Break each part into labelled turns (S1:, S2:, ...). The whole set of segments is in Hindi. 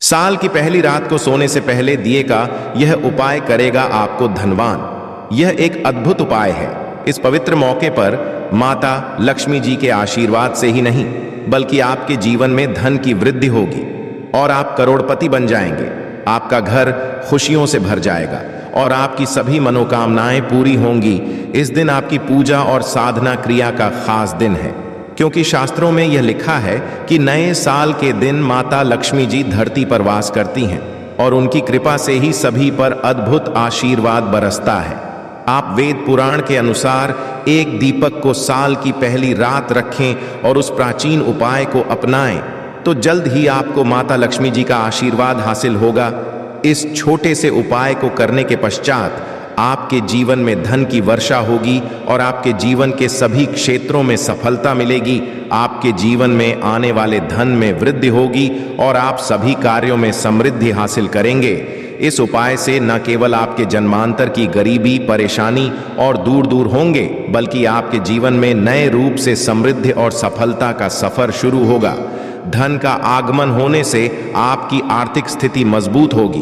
S1: साल की पहली रात को सोने से पहले दिए का यह उपाय करेगा आपको धनवान। यह एक अद्भुत उपाय है। इस पवित्र मौके पर माता लक्ष्मी जी के आशीर्वाद से ही नहीं बल्कि आपके जीवन में धन की वृद्धि होगी और आप करोड़पति बन जाएंगे। आपका घर खुशियों से भर जाएगा और आपकी सभी मनोकामनाएं पूरी होंगी। इस दिन आपकी पूजा और साधना क्रिया का खास दिन है, क्योंकि शास्त्रों में यह लिखा है कि नए साल के दिन माता लक्ष्मी जी धरती पर वास करती हैं और उनकी कृपा से ही सभी पर अद्भुत आशीर्वाद बरसता है। आप वेद पुराण के अनुसार एक दीपक को साल की पहली रात रखें और उस प्राचीन उपाय को अपनाएं तो जल्द ही आपको माता लक्ष्मी जी का आशीर्वाद हासिल होगा। इस छोटे से उपाय को करने के पश्चात आपके जीवन में धन की वर्षा होगी और आपके जीवन के सभी क्षेत्रों में सफलता मिलेगी। आपके जीवन में आने वाले धन में वृद्धि होगी और आप सभी कार्यों में समृद्धि हासिल करेंगे। इस उपाय से न केवल आपके जन्मांतर की गरीबी, परेशानी और दूर दूर होंगे, बल्कि आपके जीवन में नए रूप से समृद्धि और सफलता का सफर शुरू होगा। धन का आगमन होने से आपकी आर्थिक स्थिति मजबूत होगी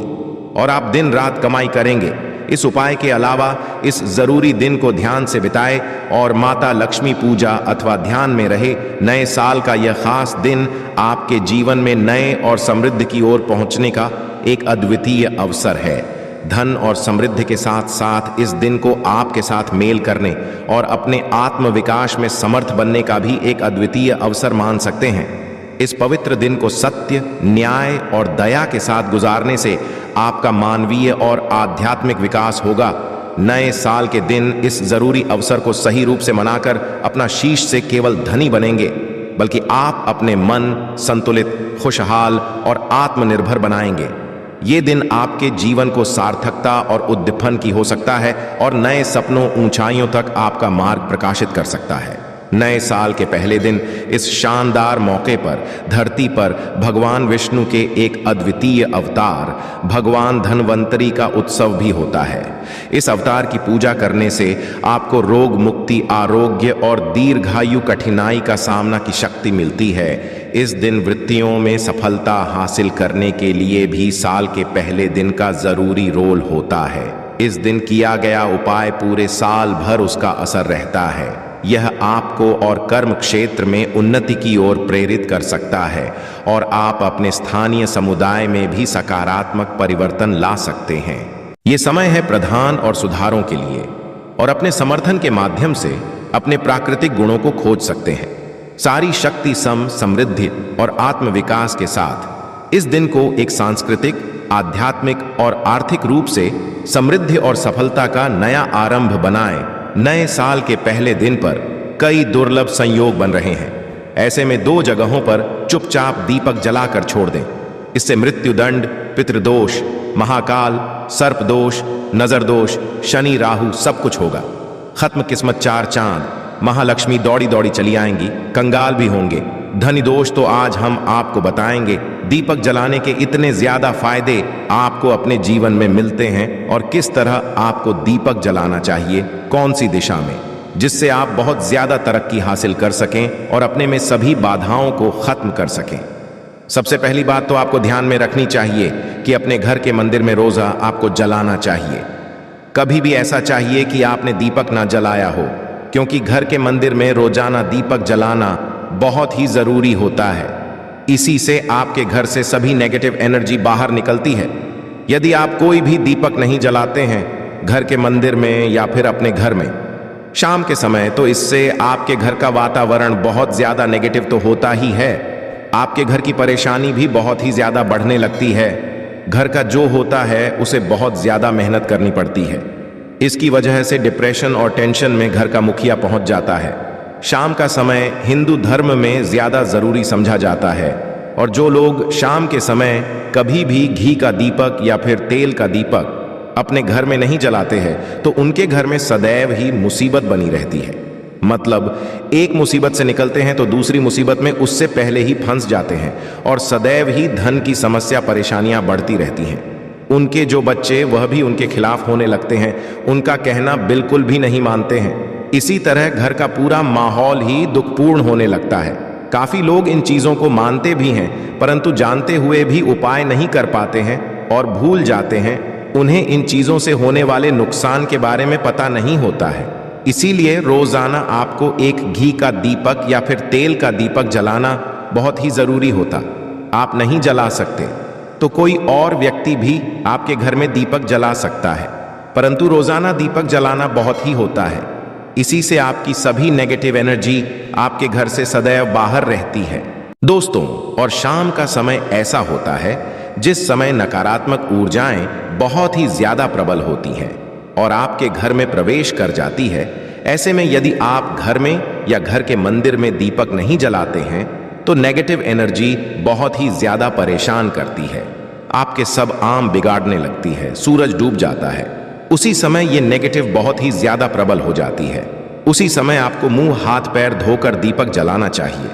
S1: और आप दिन रात कमाई करेंगे। इस उपाय के अलावा इस जरूरी दिन को ध्यान से बिताएं और माता लक्ष्मी पूजा अथवा ध्यान में रहे। नए साल का यह खास दिन आपके जीवन में नए और समृद्धि की ओर पहुंचने का एक अद्वितीय अवसर है। धन और समृद्धि के साथ साथ इस दिन को आपके साथ मेल करने और अपने आत्म विकास में समर्थ बनने का भी एक अद्वितीय अवसर मान सकते हैं। इस पवित्र दिन को सत्य, न्याय और दया के साथ गुजारने से आपका मानवीय और आध्यात्मिक विकास होगा। नए साल के दिन इस जरूरी अवसर को सही रूप से मनाकर अपना शीश से केवल धनी बनेंगे, बल्कि आप अपने मन संतुलित, खुशहाल और आत्मनिर्भर बनाएंगे। ये दिन आपके जीवन को सार्थकता और उद्दीपन की हो सकता है और नए सपनों, ऊंचाइयों तक आपका मार्ग प्रकाशित कर सकता है। नए साल के पहले दिन इस शानदार मौके पर धरती पर भगवान विष्णु के एक अद्वितीय अवतार भगवान धन्वंतरी का उत्सव भी होता है। इस अवतार की पूजा करने से आपको रोग मुक्ति, आरोग्य और दीर्घायु कठिनाई का सामना की शक्ति मिलती है। इस दिन वृत्तियों में सफलता हासिल करने के लिए भी साल के पहले दिन का जरूरी रोल होता है। इस दिन किया गया उपाय पूरे साल भर उसका असर रहता है। यह आपको और कर्म क्षेत्र में उन्नति की ओर प्रेरित कर सकता है और आप अपने स्थानीय समुदाय में भी सकारात्मक परिवर्तन ला सकते हैं। ये समय है प्रधान और सुधारों के लिए और अपने समर्थन के माध्यम से अपने प्राकृतिक गुणों को खोज सकते हैं। सारी शक्ति, समृद्धि और आत्म विकास के साथ इस दिन को एक सांस्कृतिक, आध्यात्मिक और आर्थिक रूप से समृद्धि और सफलता का नया आरंभ बनाएं। नए साल के पहले दिन पर कई दुर्लभ संयोग बन रहे हैं। ऐसे में 2 जगहों पर चुपचाप दीपक जलाकर छोड़ दें। इससे मृत्युदंड, पितृदोष, महाकाल, सर्प दोष, नजर दोष, शनि राहु सब कुछ होगा। खत्म किस्मत 4 चांद। महालक्ष्मी दौड़ी दौड़ी चली आएंगी, कंगाल भी होंगे। धनी दोष तो आज हम आपको बताएंगे। दीपक जलाने के इतने ज्यादा फायदे आपको अपने जीवन में मिलते हैं और किस तरह आपको दीपक जलाना चाहिए, कौन सी दिशा में, जिससे आप बहुत ज्यादा तरक्की हासिल कर सकें और अपने में सभी बाधाओं को खत्म कर सकें। सबसे पहली बात तो आपको ध्यान में रखनी चाहिए कि अपने घर के मंदिर में रोजा आपको जलाना चाहिए। कभी भी ऐसा चाहिए कि आपने दीपक ना जलाया हो, क्योंकि घर के मंदिर में रोजाना दीपक जलाना बहुत ही जरूरी होता है। इसी से आपके घर से सभी नेगेटिव एनर्जी बाहर निकलती है। यदि आप कोई भी दीपक नहीं जलाते हैं घर के मंदिर में या फिर अपने घर में शाम के समय, तो इससे आपके घर का वातावरण बहुत ज्यादा नेगेटिव तो होता ही है। आपके घर की परेशानी भी बहुत ही ज्यादा बढ़ने लगती है। घर का जो होता है उसे बहुत ज्यादा मेहनत करनी पड़ती है। इसकी वजह से डिप्रेशन और टेंशन में घर का मुखिया पहुंच जाता है। शाम का समय हिंदू धर्म में ज्यादा जरूरी समझा जाता है और जो लोग शाम के समय कभी भी घी का दीपक या फिर तेल का दीपक अपने घर में नहीं जलाते हैं तो उनके घर में सदैव ही मुसीबत बनी रहती है। मतलब एक मुसीबत से निकलते हैं तो दूसरी मुसीबत में उससे पहले ही फंस जाते हैं और सदैव ही धन की समस्या, परेशानियां बढ़ती रहती हैं। उनके जो बच्चे वह भी उनके खिलाफ होने लगते हैं, उनका कहना बिल्कुल भी नहीं मानते हैं। इसी तरह घर का पूरा माहौल ही दुखपूर्ण होने लगता है। काफी लोग इन चीजों को मानते भी हैं, परंतु जानते हुए भी उपाय नहीं कर पाते हैं और भूल जाते हैं। उन्हें इन चीजों से होने वाले नुकसान के बारे में पता नहीं होता है। इसीलिए रोजाना आपको एक घी का दीपक या फिर तेल का दीपक जलाना बहुत ही जरूरी होता। आप नहीं जला सकते तो कोई और व्यक्ति भी आपके घर में दीपक जला सकता है, परंतु रोजाना दीपक जलाना बहुत ही होता है। इसी से आपकी सभी नेगेटिव एनर्जी आपके घर से सदैव बाहर रहती है। दोस्तों, और शाम का समय ऐसा होता है जिस समय नकारात्मक ऊर्जाएं बहुत ही ज्यादा प्रबल होती हैं और आपके घर में प्रवेश कर जाती है। ऐसे में यदि आप घर में या घर के मंदिर में दीपक नहीं जलाते हैं तो नेगेटिव एनर्जी बहुत ही ज्यादा परेशान करती है। आपके सब आम बिगाड़ने लगती है, सूरज डूब जाता है। उसी समय ये नेगेटिव बहुत ही ज्यादा प्रबल हो जाती है। उसी समय आपको मुंह हाथ पैर धोकर दीपक जलाना चाहिए।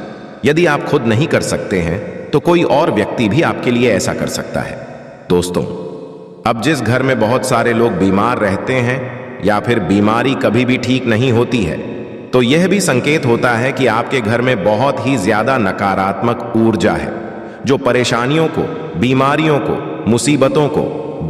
S1: यदि आप खुद नहीं कर सकते हैं तो कोई और व्यक्ति भी आपके लिए ऐसा कर सकता है। दोस्तों, अब जिस घर में बहुत सारे लोग बीमार रहते हैं या फिर बीमारी कभी भी ठीक नहीं होती है, तो यह भी संकेत होता है कि आपके घर में बहुत ही ज्यादा नकारात्मक ऊर्जा है जो परेशानियों को, बीमारियों को, मुसीबतों को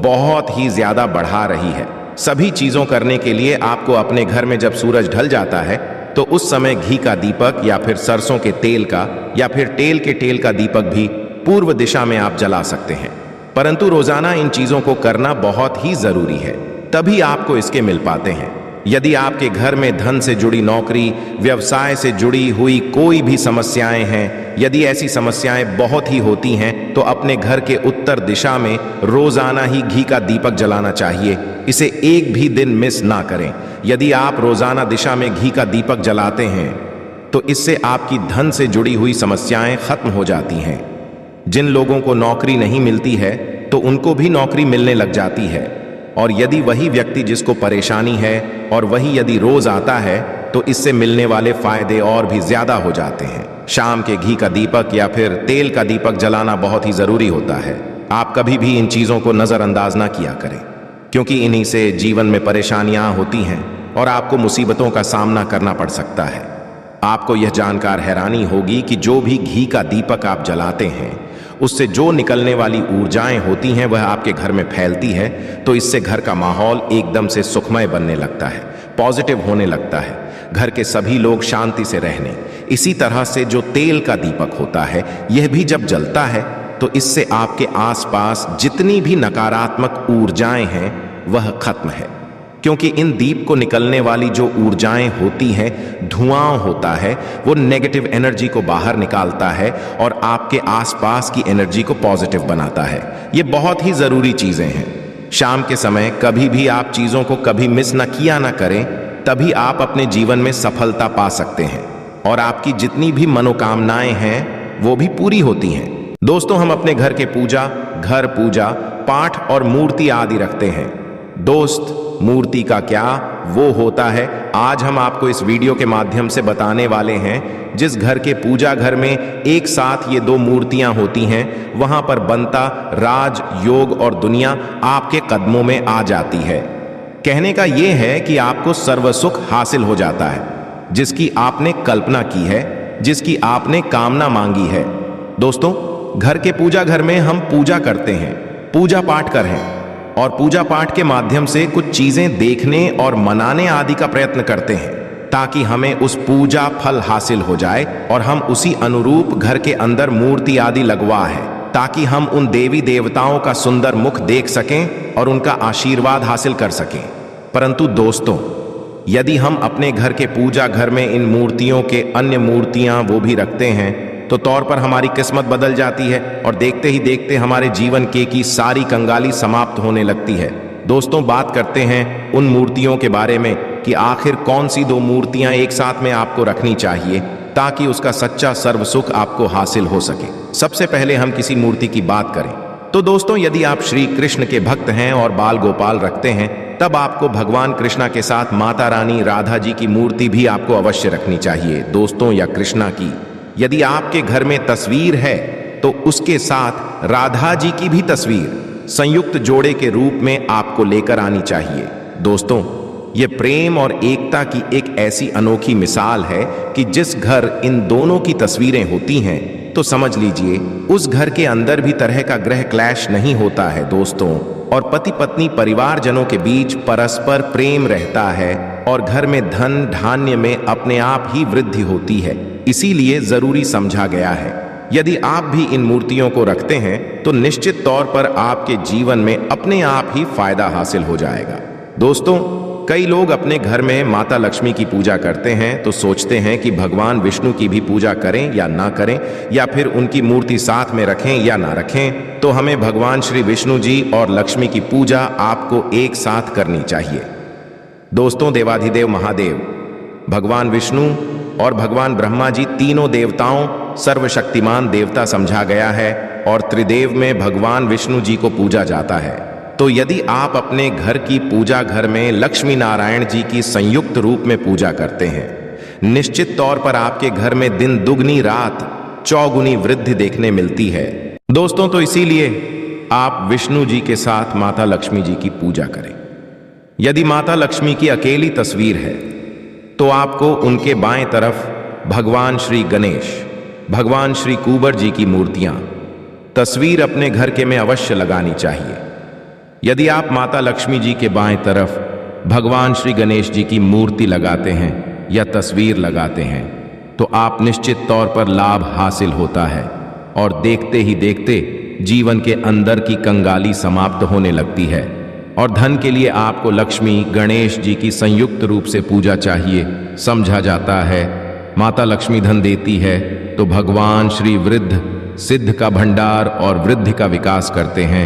S1: बहुत ही ज्यादा बढ़ा रही है। सभी चीजों करने के लिए आपको अपने घर में जब सूरज ढल जाता है तो उस समय घी का दीपक या फिर सरसों के तेल का या फिर तेल का दीपक भी पूर्व दिशा में आप जला सकते हैं। परंतु रोजाना इन चीजों को करना बहुत ही जरूरी है, तभी आपको इसके मिल पाते हैं। यदि आपके घर में धन से जुड़ी नौकरी, व्यवसाय से जुड़ी हुई कोई भी समस्याएं हैं, यदि ऐसी समस्याएं बहुत ही होती हैं तो अपने घर के उत्तर दिशा में रोजाना ही घी का दीपक जलाना चाहिए। इसे एक भी दिन मिस ना करें। यदि आप रोजाना दिशा में घी का दीपक जलाते हैं तो इससे आपकी धन से जुड़ी हुई समस्याएं खत्म हो जाती हैं। जिन लोगों को नौकरी नहीं मिलती है तो उनको भी नौकरी मिलने लग जाती है, और यदि वही व्यक्ति जिसको परेशानी है और वही यदि रोज आता है तो इससे मिलने वाले फायदे और भी ज्यादा हो जाते हैं। शाम के घी का दीपक या फिर तेल का दीपक जलाना बहुत ही जरूरी होता है। आप कभी भी इन चीजों को नजरअंदाज ना किया करें, क्योंकि इन्हीं से जीवन में परेशानियां होती हैं और आपको मुसीबतों का सामना करना पड़ सकता है। आपको यह जानकर हैरानी होगी कि जो भी घी का दीपक आप जलाते हैं उससे जो निकलने वाली ऊर्जाएं होती हैं वह आपके घर में फैलती है, तो इससे घर का माहौल एकदम से सुखमय बनने लगता है, पॉजिटिव होने लगता है। घर के सभी लोग शांति से रहने। इसी तरह से जो तेल का दीपक होता है यह भी जब जलता है तो इससे आपके आसपास जितनी भी नकारात्मक ऊर्जाएं हैं वह खत्म है, क्योंकि इन दीप को निकलने वाली जो ऊर्जाएं होती हैं, धुआं होता है, वो नेगेटिव एनर्जी को बाहर निकालता है और आपके आसपास की एनर्जी को पॉजिटिव बनाता है। ये बहुत ही जरूरी चीजें हैं। शाम के समय कभी भी आप चीजों को कभी मिस न किया ना करें, तभी आप अपने जीवन में सफलता पा सकते हैं और आपकी जितनी भी मनोकामनाएं हैं वो भी पूरी होती हैं। दोस्तों, हम अपने घर के पूजा, घर पूजा, पाठ और मूर्ति आदि रखते हैं। दोस्त, मूर्ति का क्या वो होता है, आज हम आपको इस वीडियो के माध्यम से बताने वाले हैं। जिस घर के पूजा घर में एक साथ ये दो मूर्तियां होती हैं, वहां पर बनता राज, योग और दुनिया आपके कदमों में आ जाती है। कहने का ये है कि आपको सर्व सुख हासिल हो जाता है, जिसकी आपने कल्पना की है, जिसकी आपने कामना मांगी है। दोस्तों, घर के पूजा घर में हम पूजा करते हैं, पूजा पाठ करें और पूजा पाठ के माध्यम से कुछ चीजें देखने और मनाने आदि का प्रयत्न करते हैं, ताकि हमें उस पूजा फल हासिल हो जाए और हम उसी अनुरूप घर के अंदर मूर्ति आदि लगवा है, ताकि हम उन देवी देवताओं का सुंदर मुख देख सकें और उनका आशीर्वाद हासिल कर सकें। परंतु दोस्तों, यदि हम अपने घर के पूजा घर में इन मूर्तियों के अन्य मूर्तियां वो भी रखते हैं तो तौर पर हमारी किस्मत बदल जाती है और देखते ही देखते हमारे जीवन की सारी कंगाली समाप्त होने लगती है। दोस्तों, बात करते हैं उन मूर्तियों के बारे में कि आखिर कौन सी दो मूर्तियां एक साथ में आपको रखनी चाहिए ताकि उसका सच्चा सर्व सुख आपको हासिल हो सके। सबसे पहले हम किसी मूर्ति की बात करें तो दोस्तों, यदि आप श्री कृष्ण के भक्त हैं और बाल गोपाल रखते हैं, तब आपको भगवान कृष्णा के साथ माता रानी राधा जी की मूर्ति भी आपको अवश्य रखनी चाहिए। दोस्तों, या कृष्णा की यदि आपके घर में तस्वीर है तो उसके साथ राधा जी की भी तस्वीर संयुक्त जोड़े के रूप में आपको लेकर आनी चाहिए। दोस्तों, ये प्रेम और एकता की एक ऐसी अनोखी मिसाल है कि जिस घर इन दोनों की तस्वीरें होती हैं तो समझ लीजिए उस घर के अंदर भी तरह का ग्रह क्लैश नहीं होता है दोस्तों, और पति पत्नी परिवारजनों के बीच परस्पर प्रेम रहता है और घर में धन धान्य में अपने आप ही वृद्धि होती है। इसीलिए जरूरी समझा गया है यदि आप भी इन मूर्तियों को रखते हैं तो निश्चित तौर पर आपके जीवन में अपने आप ही फायदा हासिल हो जाएगा। दोस्तों, कई लोग अपने घर में माता लक्ष्मी की पूजा करते हैं तो सोचते हैं कि भगवान विष्णु की भी पूजा करें या ना करें, या फिर उनकी मूर्ति साथ में रखें या ना रखें। तो हमें भगवान श्री विष्णु जी और लक्ष्मी की पूजा आपको एक साथ करनी चाहिए। दोस्तों, देवाधिदेव महादेव भगवान विष्णु और भगवान ब्रह्मा जी तीनों देवताओं सर्वशक्तिमान देवता समझा गया है और त्रिदेव में भगवान विष्णु जी को पूजा जाता है। तो यदि आप अपने घर की पूजा घर में लक्ष्मी नारायण जी की संयुक्त रूप में पूजा करते हैं, निश्चित तौर पर आपके घर में दिन दुगनी रात चौगुनी वृद्धि देखने मिलती है। दोस्तों, तो इसीलिए आप विष्णु जी के साथ माता लक्ष्मी जी की पूजा करें। यदि माता लक्ष्मी की अकेली तस्वीर है तो आपको उनके बाएं तरफ भगवान श्री गणेश, भगवान श्री कुबर जी की मूर्तियां तस्वीर अपने घर के में अवश्य लगानी चाहिए। यदि आप माता लक्ष्मी जी के बाएं तरफ भगवान श्री गणेश जी की मूर्ति लगाते हैं या तस्वीर लगाते हैं तो आप निश्चित तौर पर लाभ हासिल होता है और देखते ही देखते जीवन के अंदर की कंगाली समाप्त होने लगती है और धन के लिए आपको लक्ष्मी गणेश जी की संयुक्त रूप से पूजा चाहिए। समझा जाता है माता लक्ष्मी धन देती है तो भगवान श्री वृद्ध सिद्ध का भंडार और वृद्धि का विकास करते हैं।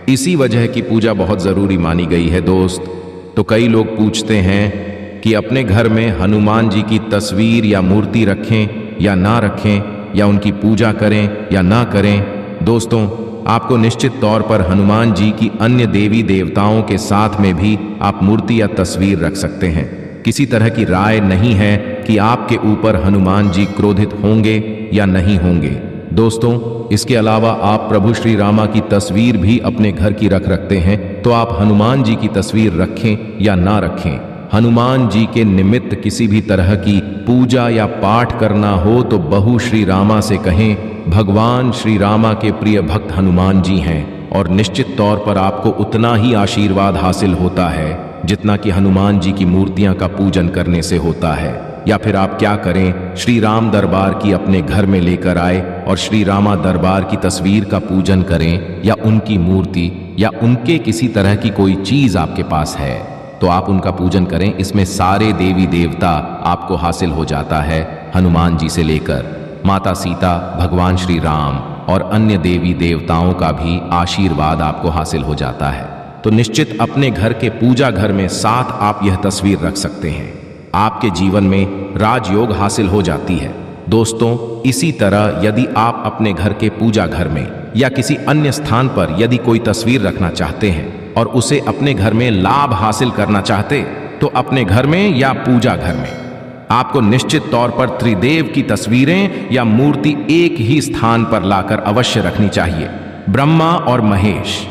S1: इसी वजह की पूजा बहुत जरूरी मानी गई है। दोस्त, तो कई लोग पूछते हैं कि अपने घर में हनुमान जी की तस्वीर या मूर्ति रखें या ना रखें, या उनकी पूजा करें या ना करें। दोस्तों, आपको निश्चित तौर पर हनुमान जी की अन्य देवी देवताओं के साथ में भी आप मूर्ति या तस्वीर रख सकते हैं। किसी तरह की राय नहीं है कि आपके ऊपर हनुमान जी क्रोधित होंगे या नहीं होंगे। दोस्तों, इसके अलावा आप प्रभु श्री रामा की तस्वीर भी अपने घर की रखते हैं तो आप हनुमान जी की तस्वीर रखें या ना रखें, हनुमान जी के निमित्त किसी भी तरह की पूजा या पाठ करना हो तो बहू श्री रामा से कहें। भगवान श्री रामा के प्रिय भक्त हनुमान जी हैं और निश्चित तौर पर आपको उतना ही आशीर्वाद हासिल होता है जितना कि हनुमान जी की मूर्तियां का पूजन करने से होता है। या फिर आप क्या करें, श्री राम दरबार की अपने घर में लेकर आए और श्री रामा दरबार की तस्वीर का पूजन करें, या उनकी मूर्ति या उनके किसी तरह की कोई चीज आपके पास है तो आप उनका पूजन करें। इसमें सारे देवी देवता आपको हासिल हो जाता है, हनुमान जी से लेकर माता सीता, भगवान श्री राम और अन्य देवी देवताओं का भी आशीर्वाद आपको हासिल हो जाता है। तो निश्चित अपने घर के पूजा घर में साथ आप यह तस्वीर रख सकते हैं, आपके जीवन में राजयोग हासिल हो जाती है। दोस्तों, इसी तरह यदि आप अपने घर के पूजा घर में या किसी अन्य स्थान पर यदि कोई तस्वीर रखना चाहते हैं और उसे अपने घर में लाभ हासिल करना चाहते तो अपने घर में या पूजा घर में आपको निश्चित तौर पर त्रिदेव की तस्वीरें या मूर्ति एक ही स्थान पर लाकर अवश्य रखनी चाहिए। ब्रह्मा और महेश,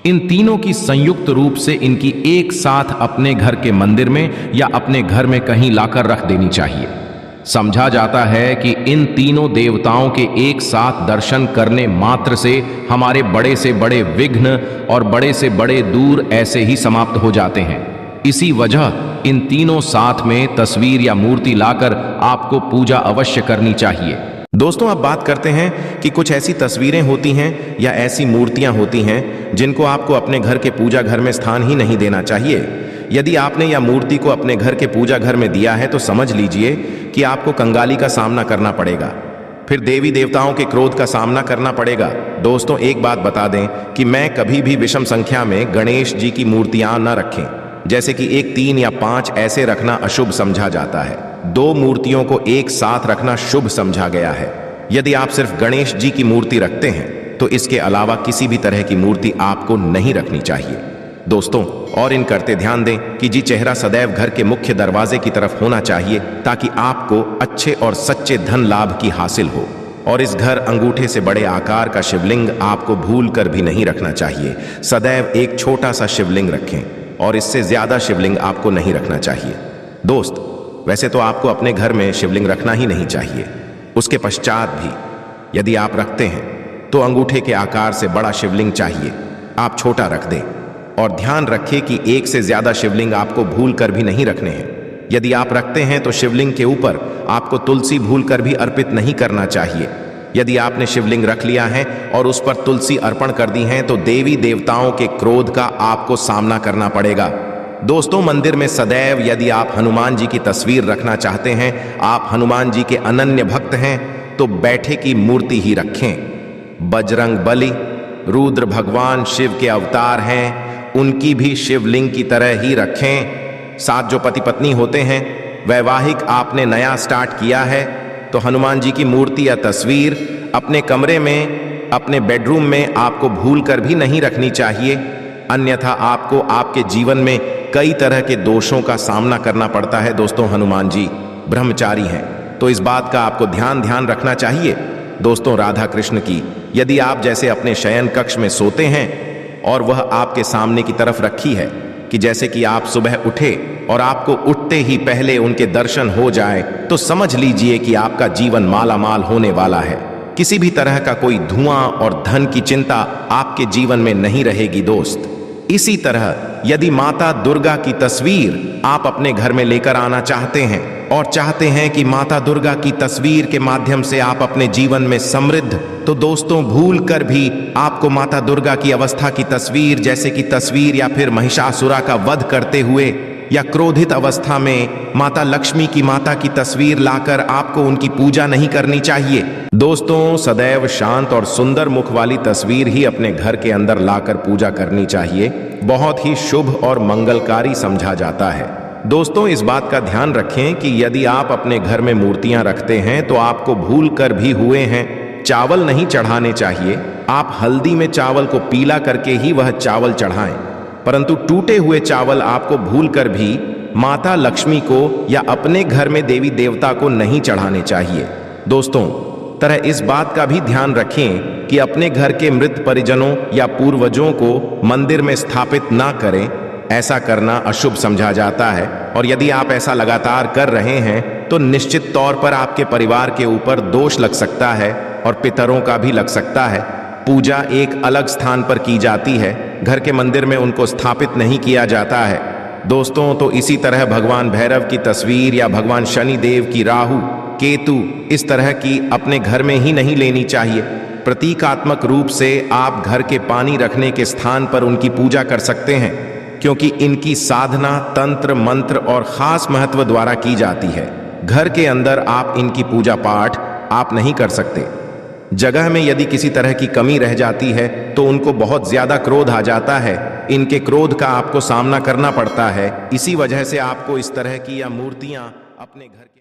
S1: इन तीनों की संयुक्त रूप से इनकी एक साथ अपने घर के मंदिर में या अपने घर में कहीं लाकर रख देनी चाहिए। समझा जाता है कि इन तीनों देवताओं के एक साथ दर्शन करने मात्र से हमारे बड़े से बड़े विघ्न और बड़े से बड़े दूर ऐसे ही समाप्त हो जाते हैं। इसी वजह इन तीनों साथ में तस्वीर या मूर्ति लाकर आपको पूजा अवश्य करनी चाहिए। दोस्तों, अब बात करते हैं कि कुछ ऐसी तस्वीरें होती हैं या ऐसी मूर्तियां होती हैं जिनको आपको अपने घर के पूजा घर में स्थान ही नहीं देना चाहिए। यदि आपने या मूर्ति को अपने घर के पूजा घर में दिया है तो समझ लीजिए कि आपको कंगाली का सामना करना पड़ेगा, फिर देवी देवताओं के क्रोध का सामना करना पड़ेगा। दोस्तों, एक बात बता दें कि मैं कभी भी विषम संख्या में गणेश जी की मूर्तियां न रखें, जैसे कि 1, 3 या 5 ऐसे रखना अशुभ समझा जाता है। 2 मूर्तियों को एक साथ रखना शुभ समझा गया है। यदि आप सिर्फ गणेश जी की मूर्ति रखते हैं तो इसके अलावा किसी भी तरह की मूर्ति आपको नहीं रखनी चाहिए। दोस्तों, और इन करते ध्यान दें कि जी चेहरा सदैव घर के मुख्य दरवाजे की तरफ होना चाहिए ताकि आपको अच्छे और सच्चे धन लाभ की हासिल हो। और इस घर अंगूठे से बड़े आकार का शिवलिंग आपको भूल कर भी नहीं रखना चाहिए। सदैव एक छोटा सा शिवलिंग रखें। और इससे ज्यादा शिवलिंग आपको नहीं रखना चाहिए। दोस्त, वैसे तो आपको अपने घर में शिवलिंग रखना ही नहीं चाहिए। उसके पश्चात भी यदि आप रखते हैं तो अंगूठे के आकार से बड़ा शिवलिंग चाहिए, आप छोटा रख दें। और ध्यान रखें कि एक से ज्यादा शिवलिंग आपको भूल कर भी नहीं रखने हैं। यदि आप रखते हैं तो शिवलिंग के ऊपर आपको तुलसी भूल कर भी अर्पित नहीं करना चाहिए। यदि आपने शिवलिंग रख लिया है और उस पर तुलसी अर्पण कर दी है तो देवी देवताओं के क्रोध का आपको सामना करना पड़ेगा। दोस्तों, मंदिर में सदैव यदि आप हनुमान जी की तस्वीर रखना चाहते हैं, आप हनुमान जी के अनन्य भक्त हैं, तो बैठे की मूर्ति ही रखें। बजरंग बली रुद्र भगवान शिव के अवतार हैं, उनकी भी शिवलिंग की तरह ही रखें। साथ जो पति पत्नी होते हैं, वैवाहिक आपने नया स्टार्ट किया है तो हनुमान जी की मूर्ति या तस्वीर अपने कमरे में, अपने बेडरूम में आपको भूल कर भी नहीं रखनी चाहिए। अन्यथा आपको आपके जीवन में कई तरह के दोषों का सामना करना पड़ता है। दोस्तों, हनुमान जी ब्रह्मचारी हैं तो इस बात का आपको ध्यान रखना चाहिए। दोस्तों, राधा कृष्ण की यदि आप जैसे अपने शयन कक्ष में सोते हैं और वह आपके सामने की तरफ रखी है कि जैसे कि आप सुबह उठे और आपको उठते ही पहले उनके दर्शन हो जाए, तो समझ लीजिए कि आपका जीवन मालामाल होने वाला है। किसी भी तरह का कोई धुआं और धन की चिंता आपके जीवन में नहीं रहेगी। दोस्त, इसी तरह यदि माता दुर्गा की तस्वीर आप अपने घर में लेकर आना चाहते हैं और चाहते हैं कि माता दुर्गा की तस्वीर के माध्यम से आप अपने जीवन में समृद्ध, तो दोस्तों भूल कर भी आपको माता दुर्गा की अवस्था की तस्वीर, जैसे कि तस्वीर या फिर महिषासुरा का वध करते हुए या क्रोधित अवस्था में माता लक्ष्मी की माता की तस्वीर लाकर आपको उनकी पूजा नहीं करनी चाहिए। दोस्तों, सदैव शांत और सुंदर मुख वाली तस्वीर ही अपने घर के अंदर लाकर पूजा करनी चाहिए। बहुत ही शुभ और मंगलकारी समझा जाता है। दोस्तों, इस बात का ध्यान रखें कि यदि आप अपने घर में मूर्तियां रखते हैं तो आपको भूल कर भी हुए हैं चावल नहीं चढ़ाने चाहिए। आप हल्दी में चावल को पीला करके ही वह चावल चढ़ाएं, परंतु टूटे हुए चावल आपको भूल कर भी माता लक्ष्मी को या अपने घर में देवी देवता को नहीं चढ़ाने चाहिए। दोस्तों, तरह इस बात का भी ध्यान रखें कि अपने घर के मृत परिजनों या पूर्वजों को मंदिर में स्थापित ना करें। ऐसा करना अशुभ समझा जाता है और यदि आप ऐसा लगातार कर रहे हैं तो निश्चित तौर पर आपके परिवार के ऊपर दोष लग सकता है और पितरों का भी लग सकता है। पूजा एक अलग स्थान पर की जाती है, घर के मंदिर में उनको स्थापित नहीं किया जाता है। दोस्तों, तो इसी तरह भगवान भैरव की तस्वीर या भगवान शनि देव की, राहु केतु, इस तरह की अपने घर में ही नहीं लेनी चाहिए। प्रतीकात्मक रूप से आप घर के पानी रखने के स्थान पर उनकी पूजा कर सकते हैं, क्योंकि इनकी साधना तंत्र मंत्र और खास महत्व द्वारा की जाती है। घर के अंदर आप इनकी पूजा पाठ आप नहीं कर सकते। जगह में यदि किसी तरह की कमी रह जाती है तो उनको बहुत ज्यादा क्रोध आ जाता है। इनके क्रोध का आपको सामना करना पड़ता है। इसी वजह से आपको इस तरह की या मूर्तियां अपने घर के